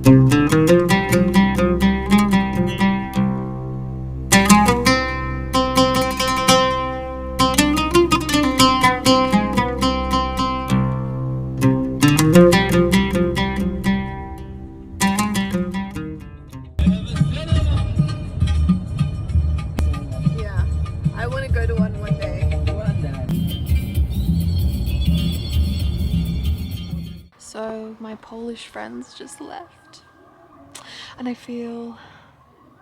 Yeah, I want to go to one day. So my Polish friends just left, and I feel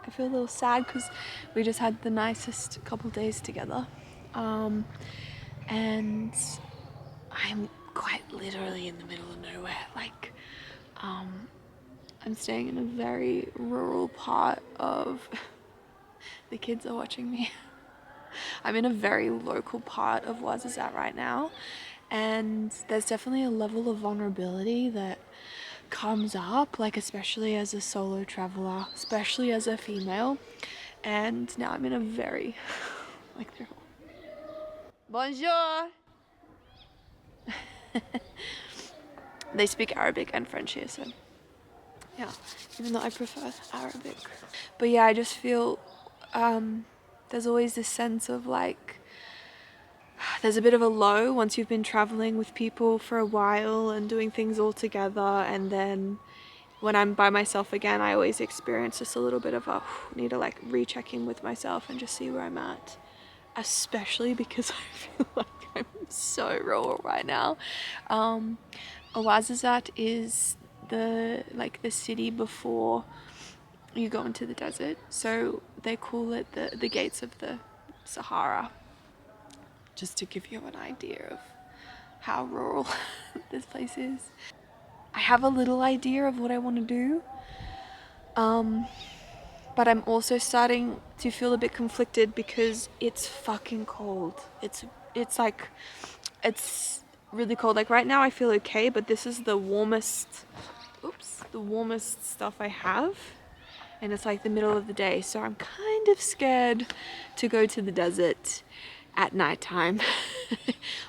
a little sad because we just had the nicest couple days together, and I'm quite literally in the middle of nowhere. Like, I'm staying in a very rural part of. The kids are watching me. I'm in a very local part of Ouarzazate right now, and there's definitely a level of vulnerability that comes up, like especially as a solo traveler, especially as a female. And now I'm in a very like they're all bonjour. They speak Arabic and French here, so yeah, even though I prefer Arabic. But yeah, I just feel there's always this sense of like there's a bit of a low once you've been traveling with people for a while and doing things all together, and then when I'm by myself again, I always experience just a little bit of a need to like recheck in with myself and just see where I'm at, especially because I feel like I'm so rural right now. Ouarzazate is the city before you go into the desert, so they call it the gates of the Sahara, just to give you an idea of how rural this place is. I have a little idea of what I want to do, but I'm also starting to feel a bit conflicted because it's fucking cold. It's really cold. Like right now I feel okay, but this is the warmest stuff I have, and it's like the middle of the day, so I'm kind of scared to go to the desert at nighttime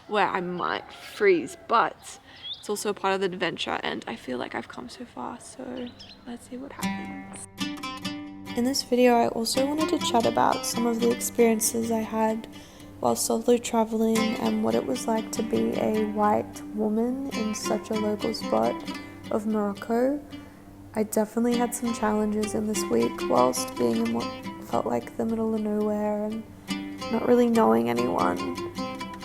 where I might freeze, but it's also a part of the adventure, and I feel like I've come so far, so let's see what happens. In this video, I also wanted to chat about some of the experiences I had while solo traveling and what it was like to be a white woman in such a local spot of Morocco. I definitely had some challenges in this week whilst being in what felt like the middle of nowhere and not really knowing anyone.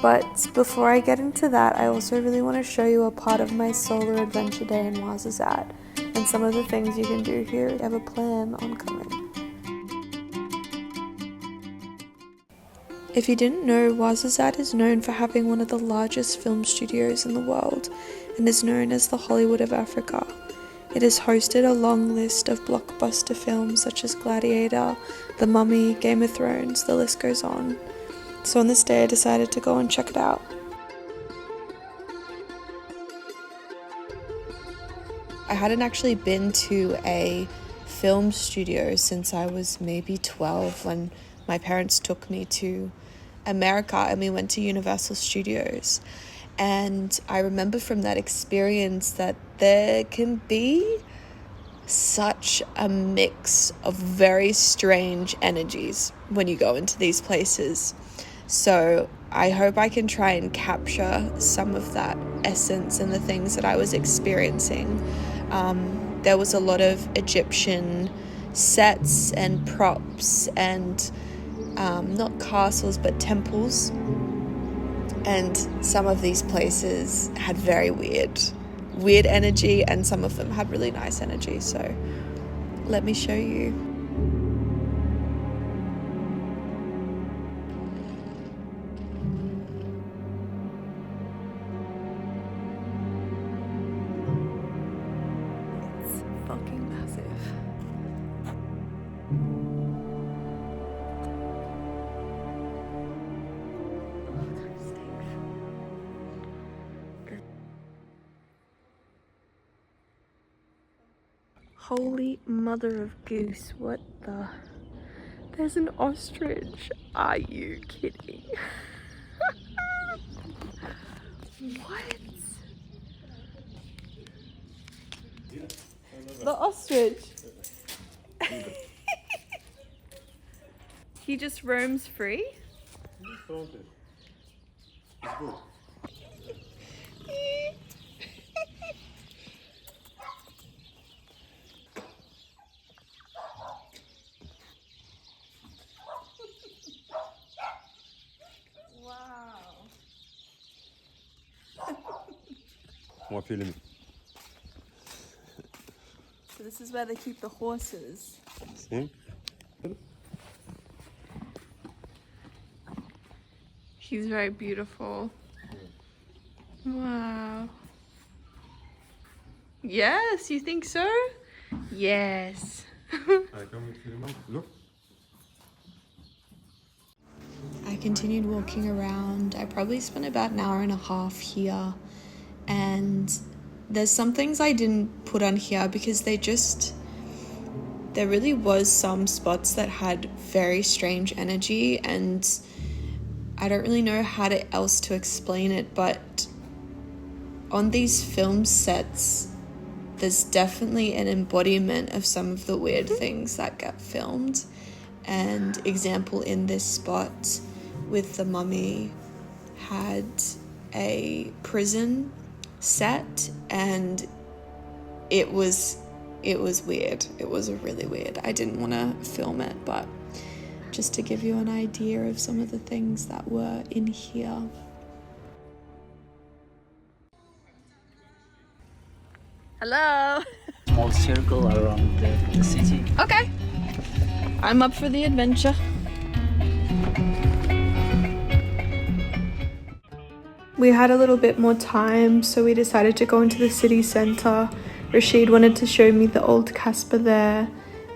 But before I get into that, I also really want to show you a part of my solo adventure day in Ouarzazate and some of the things you can do here if you have a plan on coming. If you didn't know, Ouarzazate is known for having one of the largest film studios in the world and is known as the Hollywood of Africa. It has hosted a long list of blockbuster films such as Gladiator, The Mummy, Game of Thrones, the list goes on. So on this day I decided to go and check it out. I hadn't actually been to a film studio since I was maybe 12 when my parents took me to America and we went to Universal Studios. And I remember from that experience that there can be such a mix of very strange energies when you go into these places. So I hope I can try and capture some of that essence and the things that I was experiencing. There was a lot of Egyptian sets and props and not castles but temples. And some of these places had very weird energy, and some of them had really nice energy. So let me show you. It's fucking massive. Holy mother of goose, what the? There's an ostrich. Are you kidding? What? The ostrich. He just roams free? It's good. Wow. On va filmer. So this is where they keep the horses. See? He's very beautiful. Wow. Yes, you think so? Yes. Look. I continued walking around. I probably spent about an hour and a half here, and there's some things I didn't put on here because there really was some spots that had very strange energy, and I don't really know how else to explain it, but on these film sets, there's definitely an embodiment of some of the weird things that get filmed. And example, in this spot with the mummy had a prison set, and it was weird. It was really weird. I didn't want to film it, but just to give you an idea of some of the things that were in here. Hello. Small circle around the city. Okay. I'm up for the adventure. We had a little bit more time, so we decided to go into the city centre. Rashid wanted to show me the old Casbah there,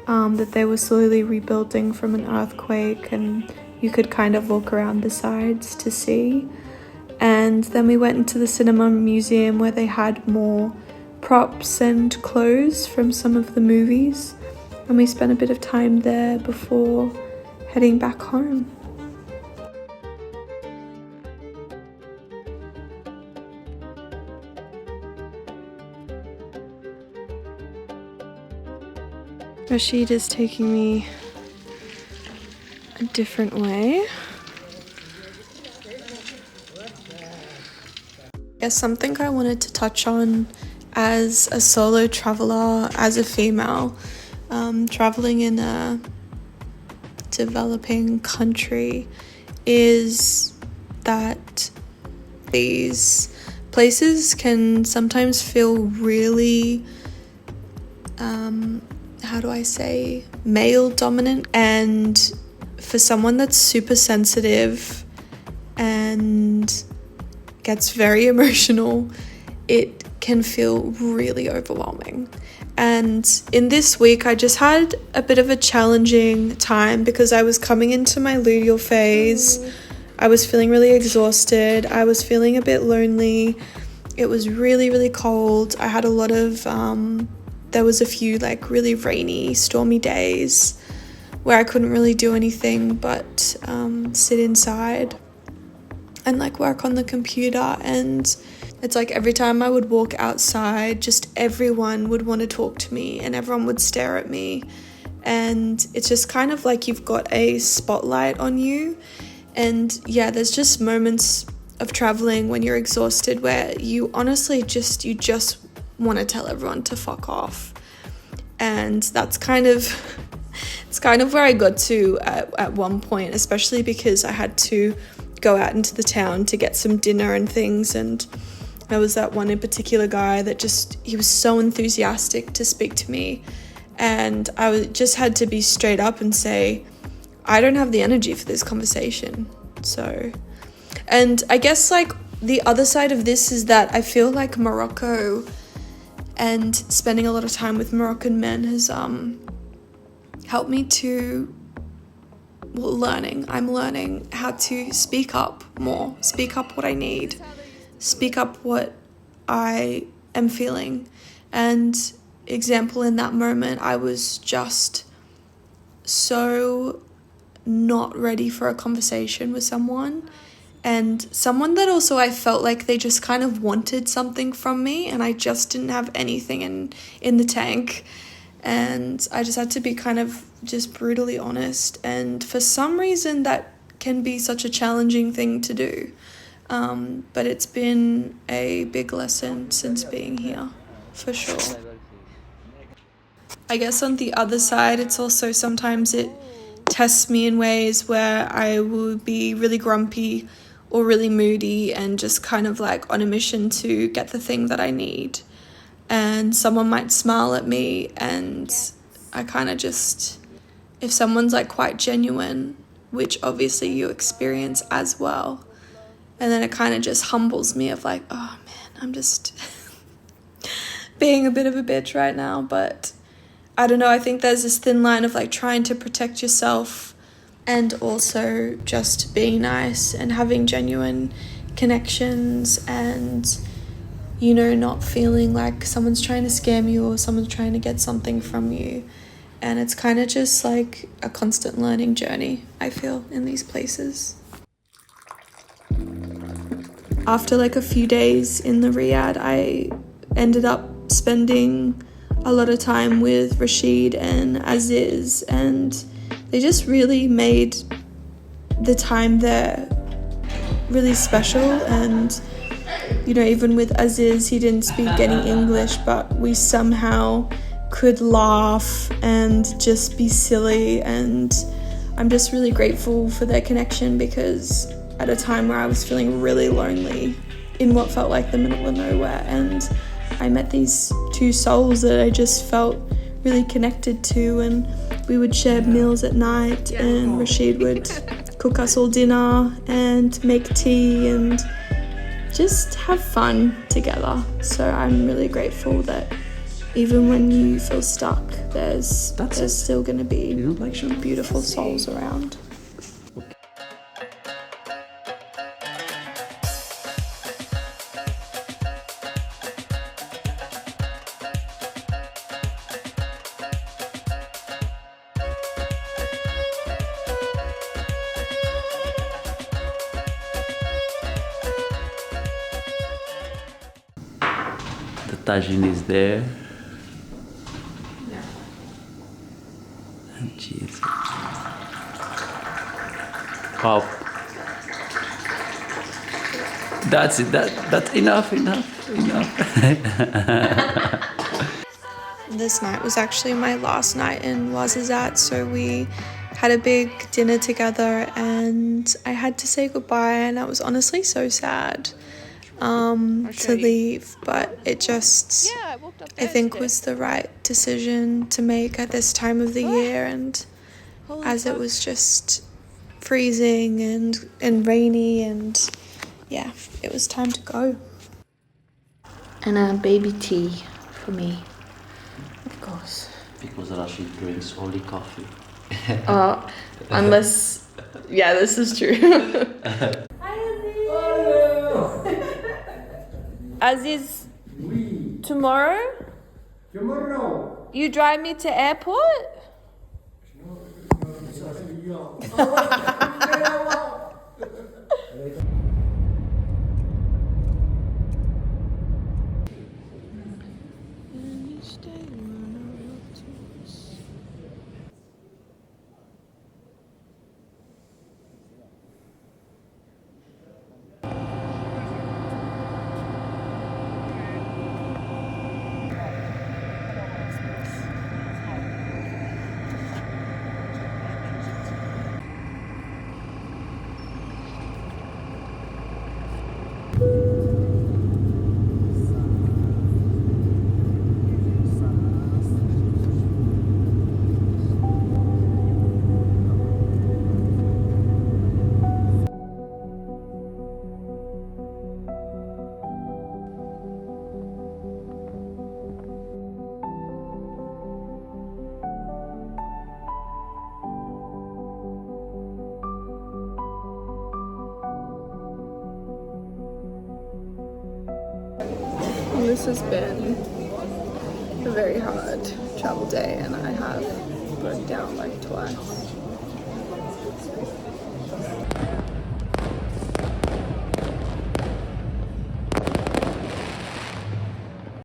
that they were slowly rebuilding from an earthquake, and you could kind of walk around the sides to see. And then we went into the cinema museum where they had more props and clothes from some of the movies, and we spent a bit of time there before heading back home. Rashid is taking me a different way. Yes, something I wanted to touch on as a solo traveler, as a female, traveling in a developing country, is that these places can sometimes feel really, male dominant. And for someone that's super sensitive and gets very emotional, it can feel really overwhelming. And in this week, I just had a bit of a challenging time because I was coming into my luteal phase. I was feeling really exhausted. I was feeling a bit lonely. It was really, really cold. I had a lot of, there was a few like really rainy, stormy days where I couldn't really do anything but sit inside and like work on the computer. And it's like every time I would walk outside, just everyone would want to talk to me and everyone would stare at me. And it's just kind of like you've got a spotlight on you. And yeah, there's just moments of traveling when you're exhausted where you honestly just want to tell everyone to fuck off. And that's kind of where I got to at one point, especially because I had to go out into the town to get some dinner and things. And there was that one in particular guy that he was so enthusiastic to speak to me. And just had to be straight up and say, I don't have the energy for this conversation. So, and I guess like the other side of this is that I feel like Morocco and spending a lot of time with Moroccan men has helped me to, I'm learning how to speak up more, speak up what I need, speak up what I am feeling. And example, in that moment, I was just so not ready for a conversation with someone. and someone that also I felt like they just kind of wanted something from me, and I just didn't have anything in the tank. And I just had to be kind of just brutally honest. And for some reason, that can be such a challenging thing to do. But it's been a big lesson since being here, for sure. I guess on the other side, it's also sometimes it tests me in ways where I will be really grumpy or really moody and just kind of like on a mission to get the thing that I need. And someone might smile at me, and I kind of just, if someone's like quite genuine, which obviously you experience as well, and then it kind of just humbles me of like, oh man, I'm just being a bit of a bitch right now. But I don't know, I think there's this thin line of like trying to protect yourself and also just being nice and having genuine connections, and you know, not feeling like someone's trying to scam you or someone's trying to get something from you. And it's kind of just like a constant learning journey, I feel, in these places. After like a few days in the Riyadh, I ended up spending a lot of time with Rashid and Aziz, and they just really made the time there really special. And you know, even with Aziz, he didn't speak any English, but we somehow could laugh and just be silly. And I'm just really grateful for their connection, because at a time where I was feeling really lonely in what felt like the middle of nowhere, and I met these two souls that I just felt really connected to, and we would share meals at night, and Rashid would cook us all dinner and make tea and just have fun together. So I'm really grateful that even when you feel stuck, there's still going to be beautiful souls around. The tagine is there. And cheese. Wow. That's it. That's enough. This night was actually my last night in Ouarzazate, so we had a big dinner together, and I had to say goodbye, and that was honestly so sad to leave, but it just, I think, was the right decision to make at this time of the year. And as it was just freezing and rainy, and yeah, it was time to go. And a baby tea for me, of course. Because Rashid drinks only coffee. Unless, yeah, this is true. Aziz, tomorrow you drive me to airport? This has been a very hard travel day, and I have broke down like twice.